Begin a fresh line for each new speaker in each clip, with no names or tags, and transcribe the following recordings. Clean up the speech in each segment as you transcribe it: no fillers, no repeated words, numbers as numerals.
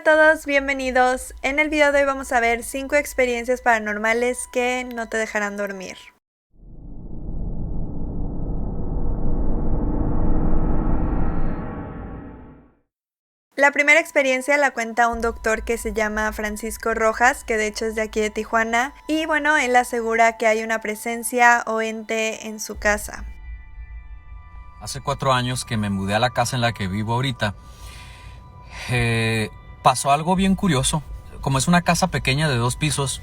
a todos, bienvenidos. En el video de hoy vamos a ver 5 experiencias paranormales que no te dejarán dormir. La primera experiencia la cuenta un doctor que se llama Francisco Rojas, que de hecho es de aquí de Tijuana, y bueno, él asegura que hay una presencia o ente en su casa.
Hace 4 años que me mudé a la casa en la que vivo ahorita, pasó algo bien curioso. Como es una casa pequeña de 2 pisos,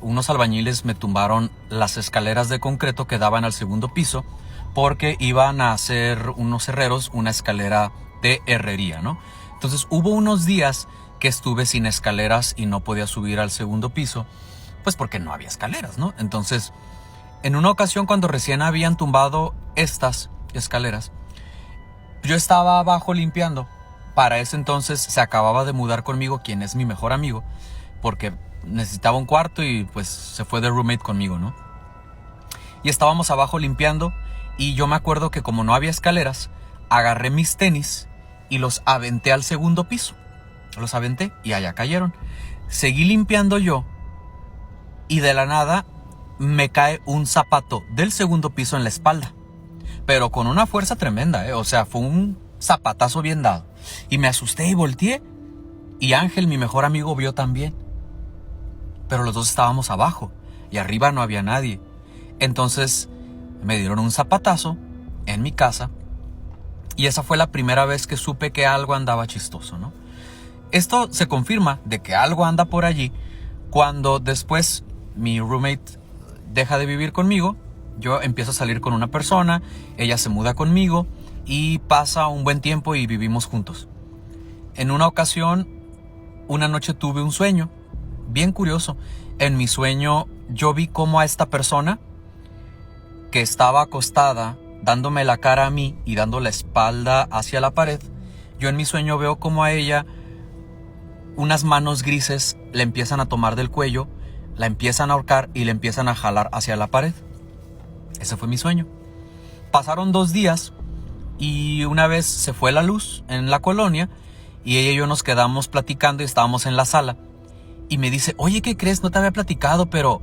unos albañiles me tumbaron las escaleras de concreto que daban al segundo piso porque iban a hacer unos herreros una escalera de herrería, ¿no? Entonces hubo unos días que estuve sin escaleras y no podía subir al segundo piso, pues porque no había escaleras, ¿no? Entonces, en una ocasión cuando recién habían tumbado estas escaleras, yo estaba abajo limpiando. Para ese entonces se acababa de mudar conmigo quien es mi mejor amigo, porque necesitaba un cuarto y pues se fue de roommate conmigo, ¿no? Y estábamos abajo limpiando y yo me acuerdo que como no había escaleras, agarré mis tenis y los aventé al segundo piso. Los aventé y allá cayeron. Seguí limpiando yo y de la nada me cae un zapato del segundo piso en la espalda, pero con una fuerza tremenda, o sea, fue un zapatazo bien dado. Y me asusté y volteé. Y Ángel, mi mejor amigo, vio también. Pero los dos estábamos abajo y arriba no había nadie. Entonces me dieron un zapatazo en mi casa. Y esa fue la primera vez que supe que algo andaba chistoso, ¿no? Esto se confirma de que algo anda por allí cuando después mi roommate deja de vivir conmigo. Yo empiezo a salir con una persona, ella se muda conmigo y pasa un buen tiempo y vivimos juntos. En una ocasión, una noche tuve un sueño bien curioso. En mi sueño yo vi cómo a esta persona que estaba acostada dándome la cara a mí y dando la espalda hacia la pared, yo en mi sueño veo cómo a ella unas manos grises le empiezan a tomar del cuello, la empiezan a ahorcar y le empiezan a jalar hacia la pared. Ese fue mi sueño. Pasaron 2 días y una vez se fue la luz en la colonia y ella y yo nos quedamos platicando y estábamos en la sala. Y me dice, oye, ¿qué crees? No te había platicado, pero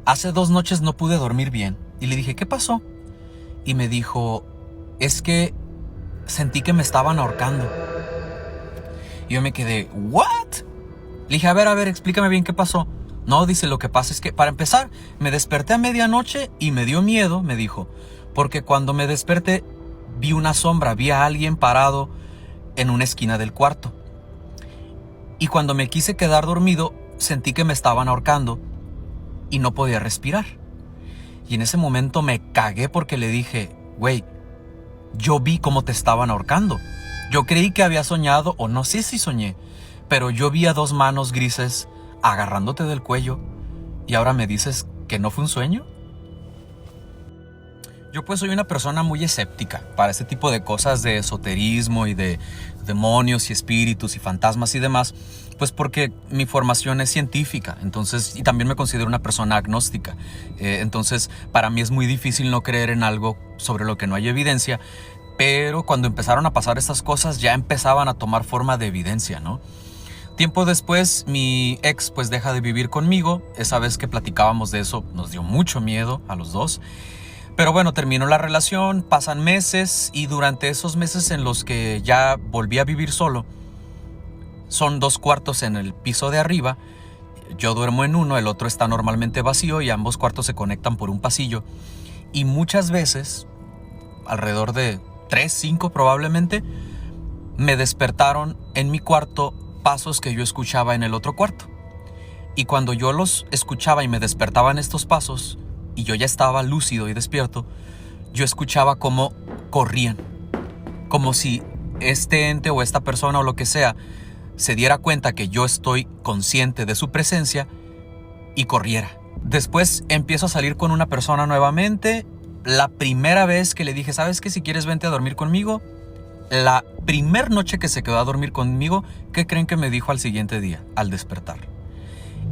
hace 2 noches no pude dormir bien. Y le dije, ¿qué pasó? Y me dijo, es que sentí que me estaban ahorcando. Y yo me quedé, ¿what? Le dije, a ver, explícame bien qué pasó. No, dice, lo que pasa es que, para empezar, me desperté a medianoche y me dio miedo, me dijo, porque cuando me desperté vi una sombra, vi a alguien parado en una esquina del cuarto. Y cuando me quise quedar dormido, sentí que me estaban ahorcando y no podía respirar. Y en ese momento me cagué porque le dije, güey, yo vi cómo te estaban ahorcando. Yo creí que había soñado, o no sé si soñé, pero yo vi a 2 manos grises agarrándote del cuello y ahora me dices que no fue un sueño. Yo pues soy una persona muy escéptica para este tipo de cosas de esoterismo y de demonios y espíritus y fantasmas y demás, pues porque mi formación es científica, entonces, y también me considero una persona agnóstica, entonces para mí es muy difícil no creer en algo sobre lo que no hay evidencia, pero cuando empezaron a pasar estas cosas ya empezaban a tomar forma de evidencia, ¿no? Tiempo después mi ex pues deja de vivir conmigo. Esa vez que platicábamos de eso nos dio mucho miedo a los dos. Pero bueno, terminó la relación, pasan meses y durante esos meses en los que ya volví a vivir solo, son 2 cuartos en el piso de arriba, yo duermo en uno, el otro está normalmente vacío y ambos cuartos se conectan por un pasillo. Y muchas veces, alrededor de 3, 5 probablemente, me despertaron en mi cuarto pasos que yo escuchaba en el otro cuarto. Y cuando yo los escuchaba y me despertaban estos pasos, y yo ya estaba lúcido y despierto, yo escuchaba cómo corrían, como si este ente o esta persona o lo que sea se diera cuenta que yo estoy consciente de su presencia y corriera. Después empiezo a salir con una persona nuevamente. La primera vez que le dije, ¿sabes qué? Si quieres vente a dormir conmigo. La primer noche que se quedó a dormir conmigo, ¿qué creen que me dijo al siguiente día, al despertar?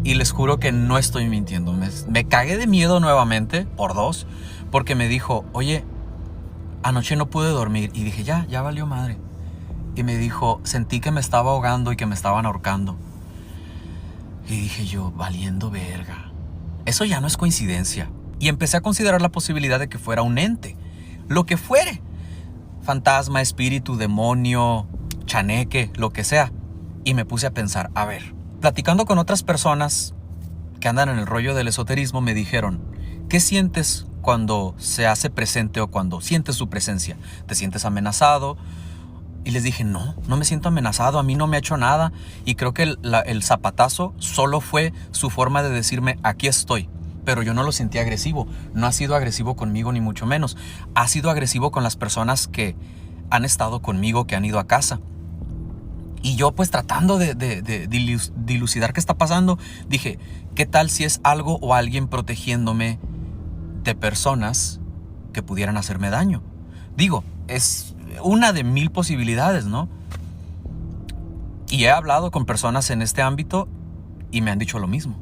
Y les juro que no estoy mintiendo. Me cagué de miedo nuevamente, por 2, porque me dijo, oye, anoche no pude dormir. Y dije, ya valió madre. y me dijo, sentí que me estaba ahogando y que me estaban ahorcando. Y dije yo, valiendo verga. Eso ya no es coincidencia. Y empecé a considerar la posibilidad de que fuera un ente. Lo que fuere. Fantasma, espíritu, demonio, chaneque, lo que sea. Y me puse a pensar, a ver, platicando con otras personas que andan en el rollo del esoterismo, me dijeron, ¿qué sientes cuando se hace presente o cuando sientes su presencia? ¿Te sientes amenazado? Y les dije, no me siento amenazado, a mí no me ha hecho nada. Y creo que el zapatazo solo fue su forma de decirme, aquí estoy. Pero yo no lo sentí agresivo. No ha sido agresivo conmigo ni mucho menos. Ha sido agresivo con las personas que han estado conmigo, que han ido a casa. Y yo pues tratando de dilucidar qué está pasando, dije, ¿qué tal si es algo o alguien protegiéndome de personas que pudieran hacerme daño? Digo, es una de 1000 posibilidades, ¿no? Y he hablado con personas en este ámbito y me han dicho lo mismo.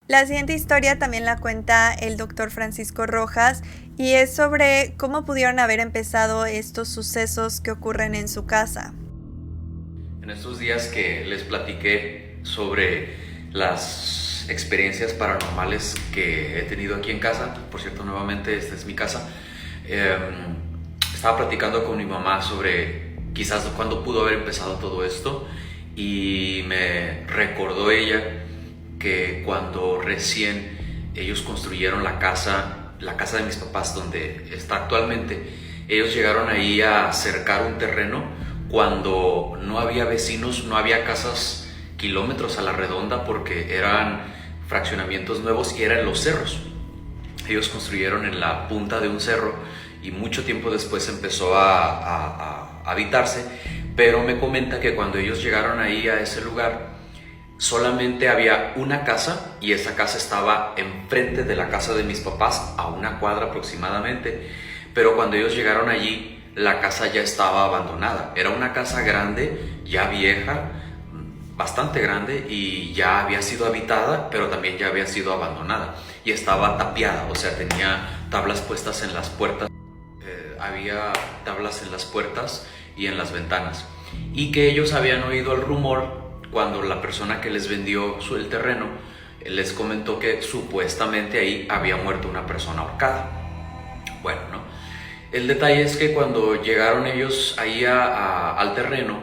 La siguiente historia también la cuenta el doctor Francisco Rojas y es sobre cómo pudieron haber empezado estos sucesos que ocurren en su casa.
En estos días que les platiqué sobre las experiencias paranormales que he tenido aquí en casa, por cierto, nuevamente esta es mi casa, estaba platicando con mi mamá sobre quizás cuándo pudo haber empezado todo esto y me recordó ella que cuando recién ellos construyeron la casa de mis papás donde está actualmente, ellos llegaron ahí a cercar un terreno cuando no había vecinos, no había casas kilómetros a la redonda porque eran fraccionamientos nuevos y eran los cerros. Ellos construyeron en la punta de un cerro y mucho tiempo después empezó a habitarse, pero me comenta que cuando ellos llegaron ahí a ese lugar solamente había una casa y esa casa estaba enfrente de la casa de mis papás a una cuadra aproximadamente, pero cuando ellos llegaron allí la casa ya estaba abandonada. Era una casa grande, ya vieja, bastante grande y ya había sido habitada, pero también ya había sido abandonada y estaba tapiada, o sea, tenía tablas puestas en las puertas, había tablas en las puertas y en las ventanas, y que ellos habían oído el rumor cuando la persona que les vendió el terreno les comentó que supuestamente ahí había muerto una persona ahorcada. Bueno, ¿no? El detalle es que cuando llegaron ellos ahí al terreno,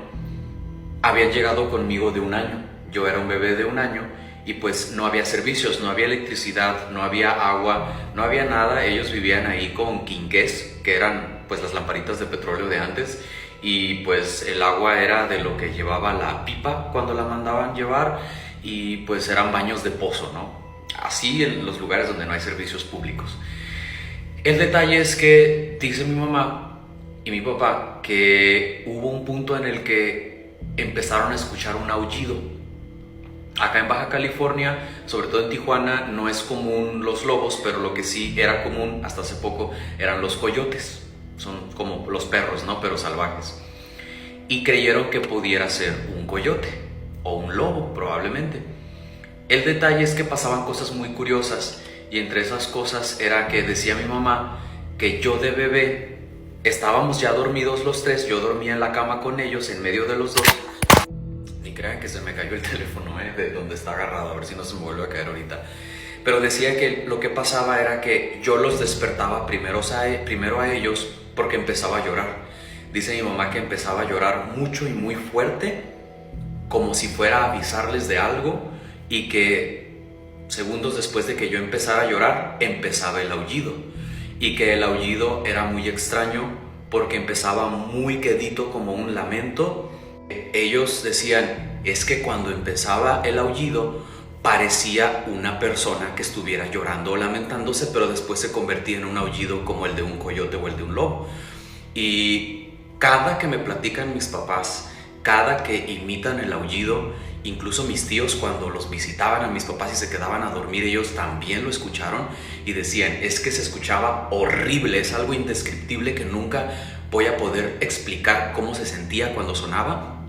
habían llegado conmigo de 1 año. Yo era un bebé de 1 año y pues no había servicios, no había electricidad, no había agua, no había nada. Ellos vivían ahí con quinqués, que eran pues las lamparitas de petróleo de antes, y pues el agua era de lo que llevaba la pipa cuando la mandaban llevar, y pues eran baños de pozo, ¿no? Así en los lugares donde no hay servicios públicos. El detalle es que dice mi mamá y mi papá que hubo un punto en el que empezaron a escuchar un aullido. Acá en Baja California, sobre todo en Tijuana, no es común los lobos, pero lo que sí era común hasta hace poco eran los coyotes. Son como los perros, ¿no? Pero salvajes. Y creyeron que pudiera ser un coyote o un lobo, probablemente. El detalle es que pasaban cosas muy curiosas, y entre esas cosas era que decía mi mamá que yo de bebé estábamos ya dormidos los tres, yo dormía en la cama con ellos, en medio de los dos. Ni crean que se me cayó el teléfono, de donde está agarrado, a ver si no se me vuelve a caer ahorita. Pero decía que lo que pasaba era que yo los despertaba primero a ellos porque empezaba a llorar. Dice mi mamá que empezaba a llorar mucho y muy fuerte, como si fuera a avisarles de algo, y que segundos después de que yo empezara a llorar, empezaba el aullido, y que el aullido era muy extraño porque empezaba muy quedito, como un lamento. Ellos decían, es que cuando empezaba el aullido parecía una persona que estuviera llorando o lamentándose, pero después se convertía en un aullido como el de un coyote o el de un lobo. Y cada que me platican mis papás, cada que imitan el aullido, incluso mis tíos cuando los visitaban a mis papás y se quedaban a dormir, ellos también lo escucharon y decían, es que se escuchaba horrible, es algo indescriptible que nunca voy a poder explicar cómo se sentía cuando sonaba,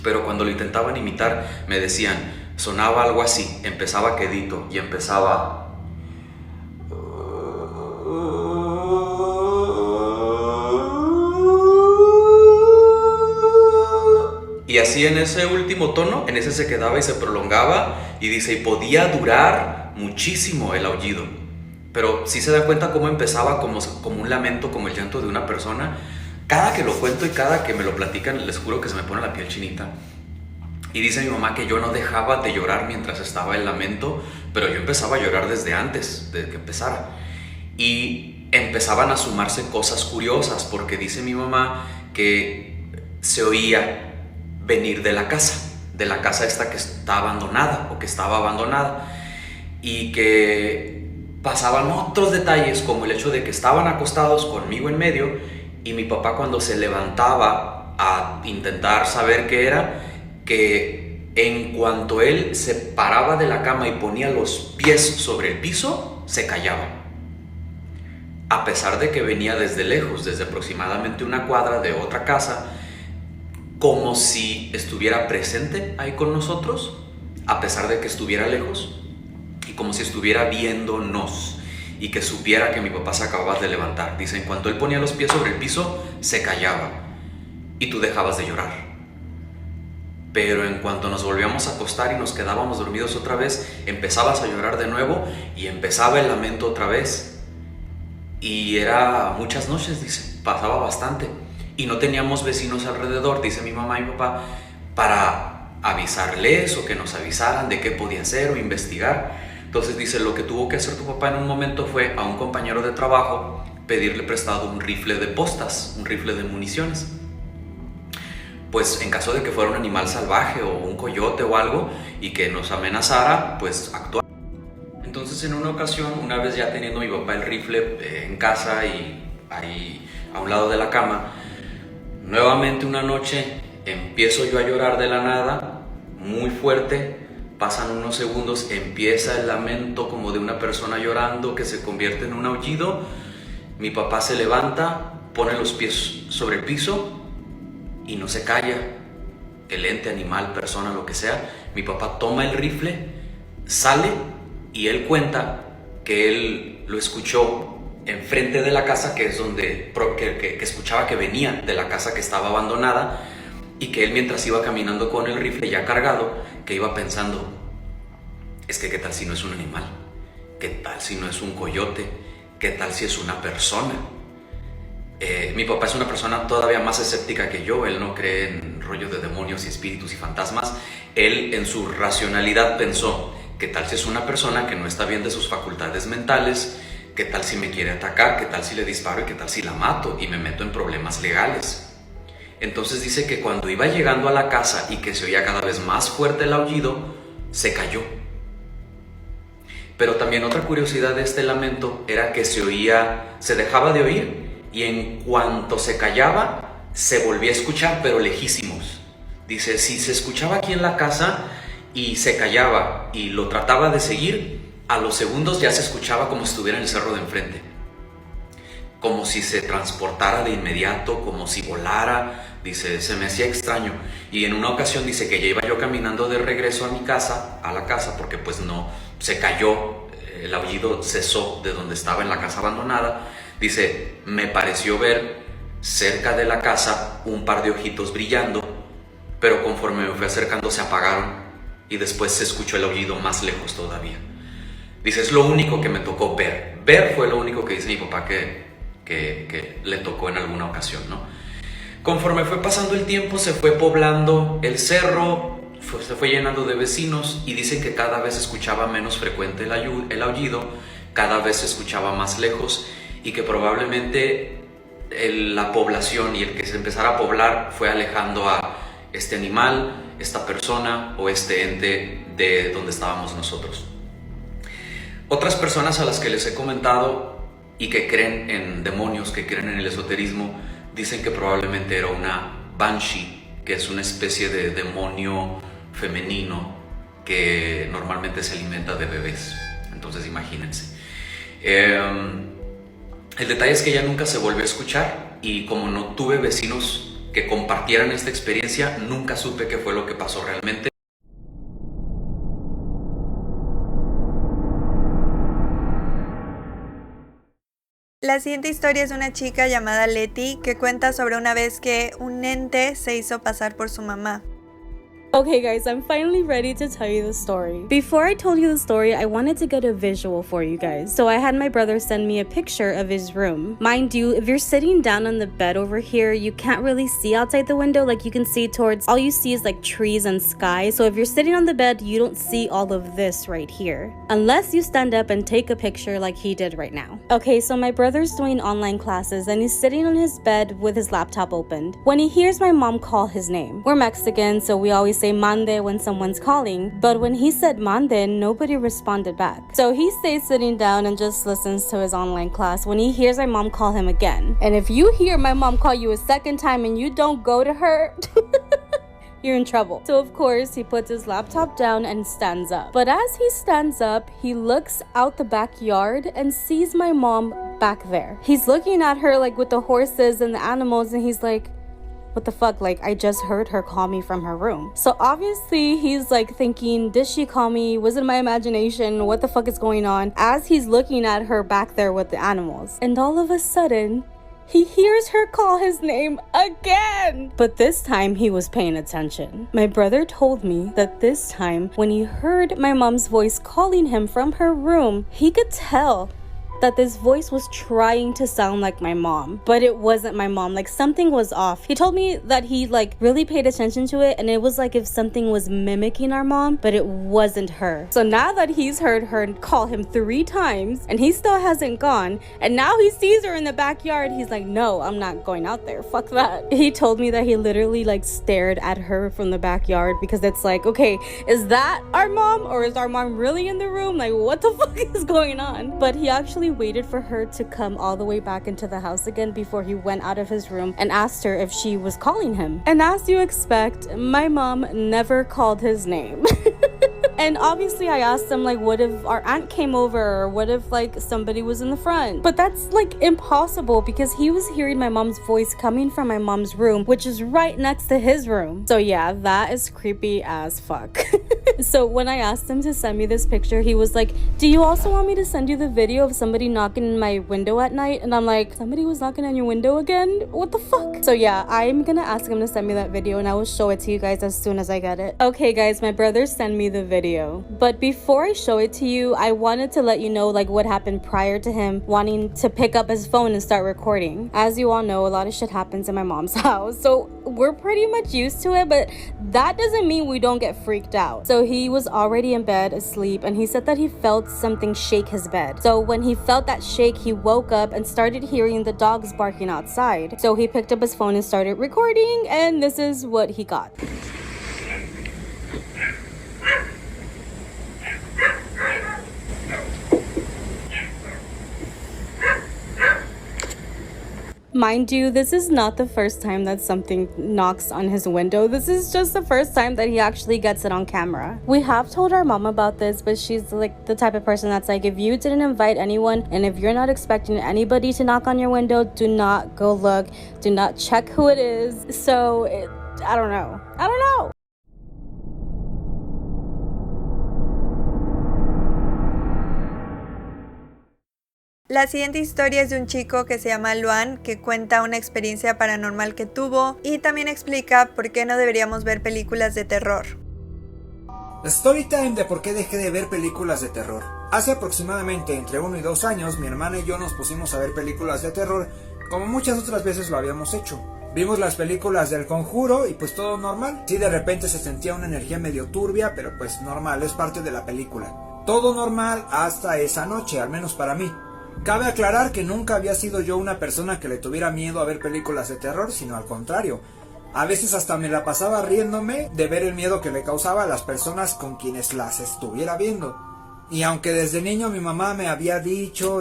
pero cuando lo intentaban imitar me decían, sonaba algo así, empezaba quedito y empezaba... Y así en ese último tono, en ese se quedaba y se prolongaba, y dice, y podía durar muchísimo el aullido. Pero sí se da cuenta cómo empezaba como un lamento, como el llanto de una persona. Cada que lo cuento y cada que me lo platican, les juro que se me pone la piel chinita. Y dice mi mamá que yo no dejaba de llorar mientras estaba el lamento, pero yo empezaba a llorar desde antes de que empezara. Y empezaban a sumarse cosas curiosas, porque dice mi mamá que se oía venir de la casa esta que está abandonada o que estaba abandonada, y que pasaban otros detalles, como el hecho de que estaban acostados conmigo en medio, y mi papá, cuando se levantaba a intentar saber qué era, que en cuanto él se paraba de la cama y ponía los pies sobre el piso, se callaba, a pesar de que venía desde lejos, desde aproximadamente una cuadra de otra casa, como si estuviera presente ahí con nosotros, a pesar de que estuviera lejos, y como si estuviera viéndonos, y que supiera que mi papá se acababa de levantar. Dice, en cuanto él ponía los pies sobre el piso, se callaba, y tú dejabas de llorar. Pero en cuanto nos volvíamos a acostar y nos quedábamos dormidos otra vez, empezabas a llorar de nuevo, y empezaba el lamento otra vez. Y era muchas noches, dice, pasaba bastante. Y no teníamos vecinos alrededor, dice mi mamá y mi papá, para avisarles o que nos avisaran de qué podía hacer o investigar. Entonces dice, lo que tuvo que hacer tu papá en un momento fue a un compañero de trabajo pedirle prestado un rifle de postas, un rifle de municiones. Pues en caso de que fuera un animal salvaje o un coyote o algo y que nos amenazara, pues actuar. Entonces en una ocasión, una vez ya teniendo mi papá el rifle en casa y ahí a un lado de la cama, nuevamente una noche empiezo yo a llorar de la nada, muy fuerte. Pasan unos segundos, empieza el lamento como de una persona llorando que se convierte en un aullido. Mi papá se levanta, pone los pies sobre el piso y no se calla. El ente, animal, persona, lo que sea, mi papá toma el rifle, sale, y él cuenta que él lo escuchó enfrente de la casa, que es donde que escuchaba que venía de la casa que estaba abandonada, y que él, mientras iba caminando con el rifle ya cargado, que iba pensando, es que qué tal si no es un animal, qué tal si no es un coyote, qué tal si es una persona. Mi papá es una persona todavía más escéptica que yo. Él no cree en rollos de demonios y espíritus y fantasmas. Él, en su racionalidad, pensó, qué tal si es una persona que no está bien de sus facultades mentales, qué tal si me quiere atacar, qué tal si le disparo y qué tal si la mato y me meto en problemas legales. Entonces dice que cuando iba llegando a la casa y que se oía cada vez más fuerte el aullido, se cayó. Pero también otra curiosidad de este lamento era que se dejaba de oír, y en cuanto se callaba, se volvía a escuchar, pero lejísimos. Dice, si se escuchaba aquí en la casa y se callaba y lo trataba de seguir, a los segundos ya se escuchaba como si estuviera en el cerro de enfrente, como si se transportara de inmediato, como si volara. Dice, se me hacía extraño. Y en una ocasión dice que ya iba yo caminando de regreso a la casa, porque pues no, se cayó, el aullido cesó de donde estaba en la casa abandonada. Dice, me pareció ver cerca de la casa un par de ojitos brillando, pero conforme me fui acercando se apagaron, y después se escuchó el aullido más lejos todavía. Dice, es lo único que me tocó ver. Ver fue lo único que dice mi papá que le tocó en alguna ocasión, ¿no? Conforme fue pasando el tiempo, se fue poblando el cerro, se fue llenando de vecinos, y dicen que cada vez se escuchaba menos frecuente el aullido, cada vez se escuchaba más lejos, y que probablemente la población y el que se empezara a poblar fue alejando a este animal, esta persona o este ente de donde estábamos nosotros. Otras personas a las que les he comentado y que creen en demonios, que creen en el esoterismo, dicen que probablemente era una banshee, que es una especie de demonio femenino que normalmente se alimenta de bebés. Entonces imagínense. El detalle es que ella nunca se volvió a escuchar, y como no tuve vecinos que compartieran esta experiencia, nunca supe qué fue lo que pasó realmente.
La siguiente historia es de una chica llamada Leti que cuenta sobre una vez que un ente se hizo pasar por su mamá.
Okay guys, I'm finally ready to tell you the story. Before I told you the story, I wanted to get a visual for you guys. So I had my brother send me a picture of his room. Mind you, if you're sitting down on the bed over here, you can't really see outside the window. Like you can see towards, all you see is like trees and sky. So if you're sitting on the bed, you don't see all of this right here. Unless you stand up and take a picture like he did right now. Okay, so my brother's doing online classes and he's sitting on his bed with his laptop opened when he hears my mom call his name. We're Mexican, so we always say mande when someone's calling, but when he said mande, nobody responded back. So he stays sitting down and just listens to his online class when he hears my mom call him again. And if you hear my mom call you a second time and you don't go to her, you're in trouble. So of course, he puts his laptop down and stands up. But as he stands up, he looks out the backyard and sees my mom back there. He's looking at her like with the horses and the animals, and he's like, what the fuck, like I just heard her call me from her room. So obviously he's like thinking, did she call me? Was it my imagination? What the fuck is going on? As he's looking at her back there with the animals. And all of a sudden, he hears her call his name again. But this time he was paying attention. My brother told me that this time when he heard my mom's voice calling him from her room, he could tell that this voice was trying to sound like my mom, but it wasn't my mom. Like something was off. He told me that he like really paid attention to it, and it was like if something was mimicking our mom, but it wasn't her. So now that he's heard her call him 3 times and he still hasn't gone, and now he sees her in the backyard, he's like, no, I'm not going out there, fuck that. He told me that he literally like stared at her from the backyard because it's like, okay, is that our mom or is our mom really in the room? Like what the fuck is going on? But he actually waited for her to come all the way back into the house again before he went out of his room and asked her if she was calling him. And as you expect, my mom never called his name. And obviously I asked him like, what if our aunt came over, or what if like somebody was in the front? But that's like impossible because he was hearing my mom's voice coming from my mom's room, which is right next to his room. So yeah, that is creepy as fuck. So when I asked him to send me this picture, he was like, do you also want me to send you the video of somebody knocking in my window at night? And I'm like, somebody was knocking on your window again? What the fuck? So yeah, I'm gonna ask him to send me that video and I will show it to you guys as soon as I get it. Okay guys, my brother sent me the video. But before I show it to you, I wanted to let you know like what happened prior to him wanting to pick up his phone and start recording. As you all know, a lot of shit happens in my mom's house, so we're pretty much used to it, but that doesn't mean we don't get freaked out. So he was already in bed asleep and he said that he felt something shake his bed. So when he felt that shake, he woke up and started hearing the dogs barking outside. So he picked up his phone and started recording, and this is what he got. Mind you, this is not the first time that something knocks on his window. This is just the first time that he actually gets it on camera. We have told our mom about this, but she's like the type of person that's like, if you didn't invite anyone and if you're not expecting anybody to knock on your window, do not go look, do not check who it is. So I don't know.
La siguiente historia es de un chico que se llama Luan, que cuenta una experiencia paranormal que tuvo y también explica por qué no deberíamos ver películas de terror.
Story time de por qué dejé de ver películas de terror. Hace aproximadamente entre 1 y 2 años, mi hermana y yo nos pusimos a ver películas de terror, como muchas otras veces lo habíamos hecho. Vimos las películas del Conjuro y pues todo normal. Sí, de repente se sentía una energía medio turbia, pero pues normal, es parte de la película. Todo normal hasta esa noche, al menos para mí. Cabe aclarar que nunca había sido yo una persona que le tuviera miedo a ver películas de terror, sino al contrario. A veces hasta me la pasaba riéndome de ver el miedo que le causaba a las personas con quienes las estuviera viendo. Y aunque desde niño mi mamá me había dicho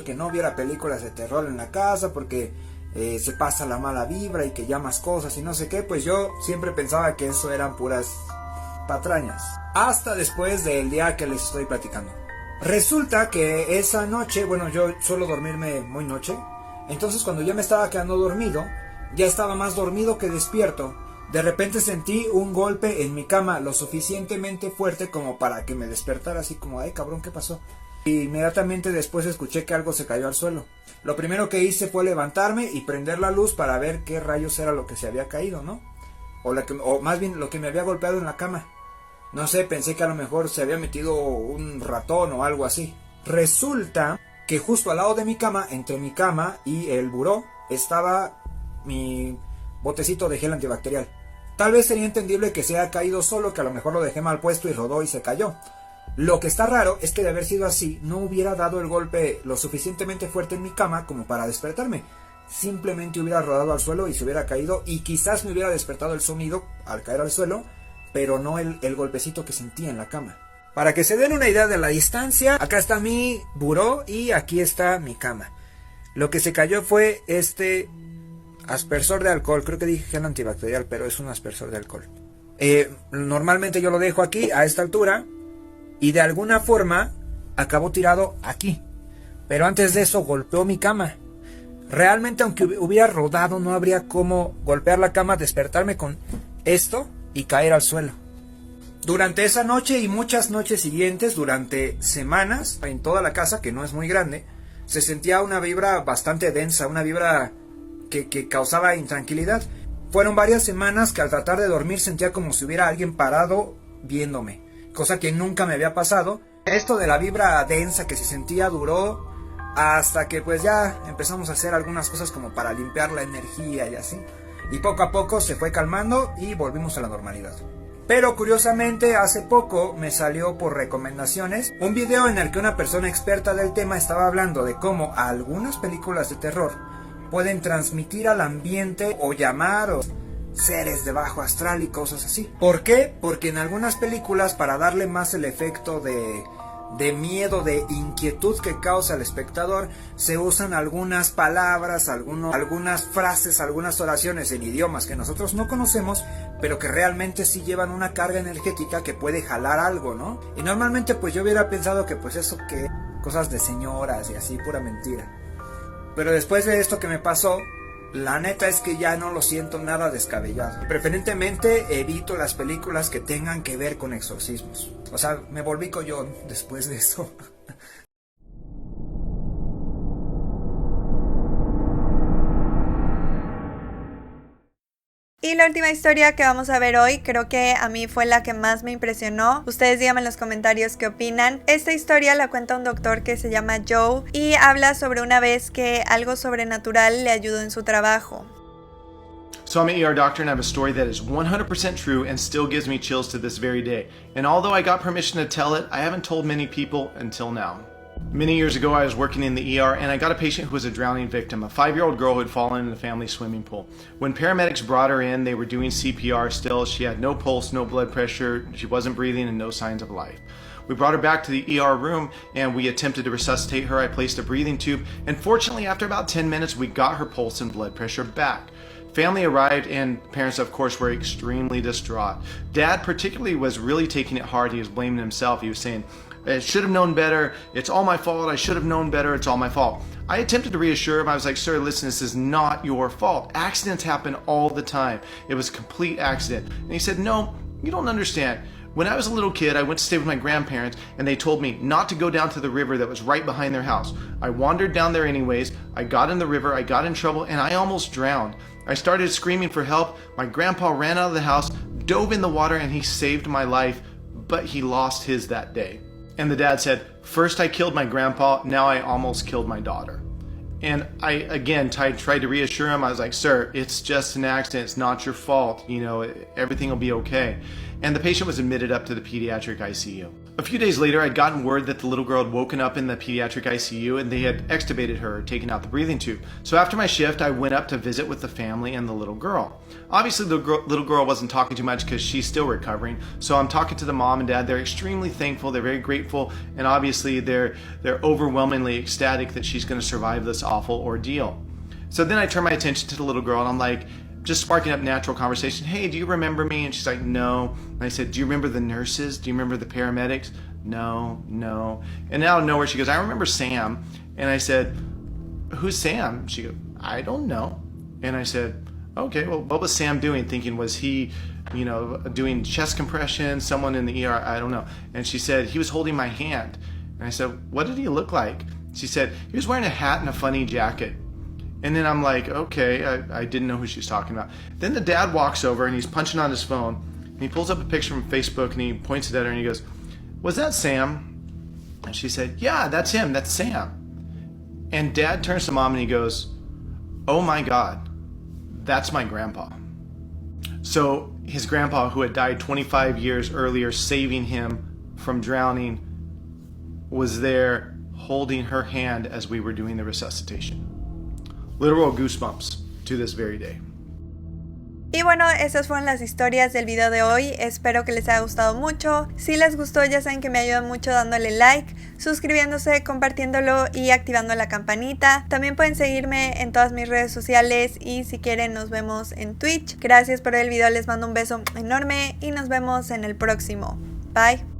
que no viera películas de terror en la casa porque se pasa la mala vibra y que llamas cosas y no sé qué, pues yo siempre pensaba que eso eran puras patrañas. Hasta después del día que les estoy platicando. Resulta que esa noche, bueno, yo suelo dormirme muy noche, entonces cuando ya me estaba quedando dormido, ya estaba más dormido que despierto. De repente sentí un golpe en mi cama lo suficientemente fuerte como para que me despertara así como, ay cabrón, ¿qué pasó? Y inmediatamente después escuché que algo se cayó al suelo. Lo primero que hice fue levantarme y prender la luz para ver qué rayos era lo que se había caído, ¿no? o más bien lo que me había golpeado en la cama. No sé, pensé que a lo mejor se había metido un ratón o algo así. Resulta que justo al lado de mi cama, entre mi cama y el buró, estaba mi botecito de gel antibacterial. Tal vez sería entendible que se haya caído solo, que a lo mejor lo dejé mal puesto y rodó y se cayó. Lo que está raro es que de haber sido así, no hubiera dado el golpe lo suficientemente fuerte en mi cama como para despertarme. Simplemente hubiera rodado al suelo y se hubiera caído, y quizás me hubiera despertado el sonido al caer al suelo, pero no el golpecito que sentía en la cama. Para que se den una idea de la distancia, acá está mi buró y aquí está mi cama. Lo que se cayó fue este aspersor de alcohol. Creo que dije gel antibacterial, pero es un aspersor de alcohol. Normalmente yo lo dejo aquí, a esta altura, y de alguna forma acabó tirado aquí. Pero antes de eso golpeó mi cama. Realmente, aunque hubiera rodado, no habría cómo golpear la cama, despertarme con esto y caer al suelo. Durante esa noche y muchas noches siguientes, durante semanas, en toda la casa, que no es muy grande, se sentía una vibra bastante densa, una vibra que causaba intranquilidad. Fueron varias semanas que al tratar de dormir sentía como si hubiera alguien parado viéndome, cosa que nunca me había pasado. Esto de la vibra densa que se sentía duró hasta que pues ya empezamos a hacer algunas cosas como para limpiar la energía y así. Y poco a poco se fue calmando y volvimos a la normalidad. Pero curiosamente hace poco me salió por recomendaciones un video en el que una persona experta del tema estaba hablando de cómo algunas películas de terror pueden transmitir al ambiente o llamar o seres de bajo astral y cosas así. ¿Por qué? Porque en algunas películas, para darle más el efecto de miedo, de inquietud que causa al espectador, se usan algunas palabras, algunas frases, algunas oraciones en idiomas que nosotros no conocemos, pero que realmente sí llevan una carga energética que puede jalar algo, ¿no? Y normalmente pues yo hubiera pensado que pues eso, que cosas de señoras y así, pura mentira. Pero después de esto que me pasó, la neta es que ya no lo siento nada descabellado. Preferentemente evito las películas que tengan que ver con exorcismos. O sea, me volví collón después de eso.
Y la última historia que vamos a ver hoy, creo que a mí fue la que más me impresionó. Ustedes díganme en los comentarios qué opinan. Esta historia la cuenta un doctor que se llama Joe y habla sobre una vez que algo sobrenatural le ayudó en su trabajo.
So I'm an ER doctor and I have a story that is 100% true and still gives me chills to this very day. And although I got permission to tell it, I haven't told many people until now. Many years ago, I was working in the ER and I got a patient who was a drowning victim, a 5-year-old girl who had fallen in the family swimming pool. When paramedics brought her in, they were doing CPR still. She had no pulse, no blood pressure, she wasn't breathing, and no signs of life. We brought her back to the ER room and we attempted to resuscitate her. I placed a breathing tube, and fortunately, after about 10 minutes, we got her pulse and blood pressure back. Family arrived and parents, of course, were extremely distraught. Dad particularly was really taking it hard. He was blaming himself. He was saying, I should have known better. It's all my fault. I should have known better. It's all my fault. I attempted to reassure him. I was like, sir, listen, this is not your fault. Accidents happen all the time. It was a complete accident. And he said, no, you don't understand. When I was a little kid, I went to stay with my grandparents and they told me not to go down to the river that was right behind their house. I wandered down there anyways. I got in the river, I got in trouble, and I almost drowned. I started screaming for help. My grandpa ran out of the house, dove in the water, and he saved my life, but he lost his that day. And the dad said, first I killed my grandpa, now I almost killed my daughter. And I, again, tried to reassure him. I was like, sir, it's just an accident. It's not your fault. You know, everything will be okay. And the patient was admitted up to the pediatric ICU. A few days later, I'd gotten word that the little girl had woken up in the pediatric ICU and they had extubated her, taken out the breathing tube. So after my shift, I went up to visit with the family and the little girl. Obviously, the little girl wasn't talking too much because she's still recovering. So I'm talking to the mom and dad. They're extremely thankful. They're very grateful. And obviously, they're overwhelmingly ecstatic that she's going to survive this awful ordeal. So then I turn my attention to the little girl and I'm like, just sparking up natural conversation. Hey, do you remember me? And she's like, no. And I said, do you remember the nurses? Do you remember the paramedics? No. And out of nowhere, she goes, I remember Sam. And I said, who's Sam? She goes, I don't know. And I said, okay, well, what was Sam doing? Thinking, was he, doing chest compression, someone in the ER? I don't know. And she said, he was holding my hand. And I said, what did he look like? She said, he was wearing a hat and a funny jacket. And then I'm like, okay, I didn't know who she's talking about. Then the dad walks over and he's punching on his phone. And he pulls up a picture from Facebook and he points it at her and he goes, was that Sam? And she said, yeah, that's him. That's Sam. And dad turns to mom and he goes, oh my God, that's my grandpa. So his grandpa, who had died 25 years earlier, saving him from drowning, was there holding her hand as we were doing the resuscitation. Literal goosebumps to this very day.
Y bueno, esas fueron las historias del video de hoy, espero que les haya gustado mucho. Si les gustó ya saben que me ayudan mucho dándole like, suscribiéndose, compartiéndolo y activando la campanita. También pueden seguirme en todas mis redes sociales y si quieren nos vemos en Twitch. Gracias por ver el video, les mando un beso enorme y nos vemos en el próximo. Bye.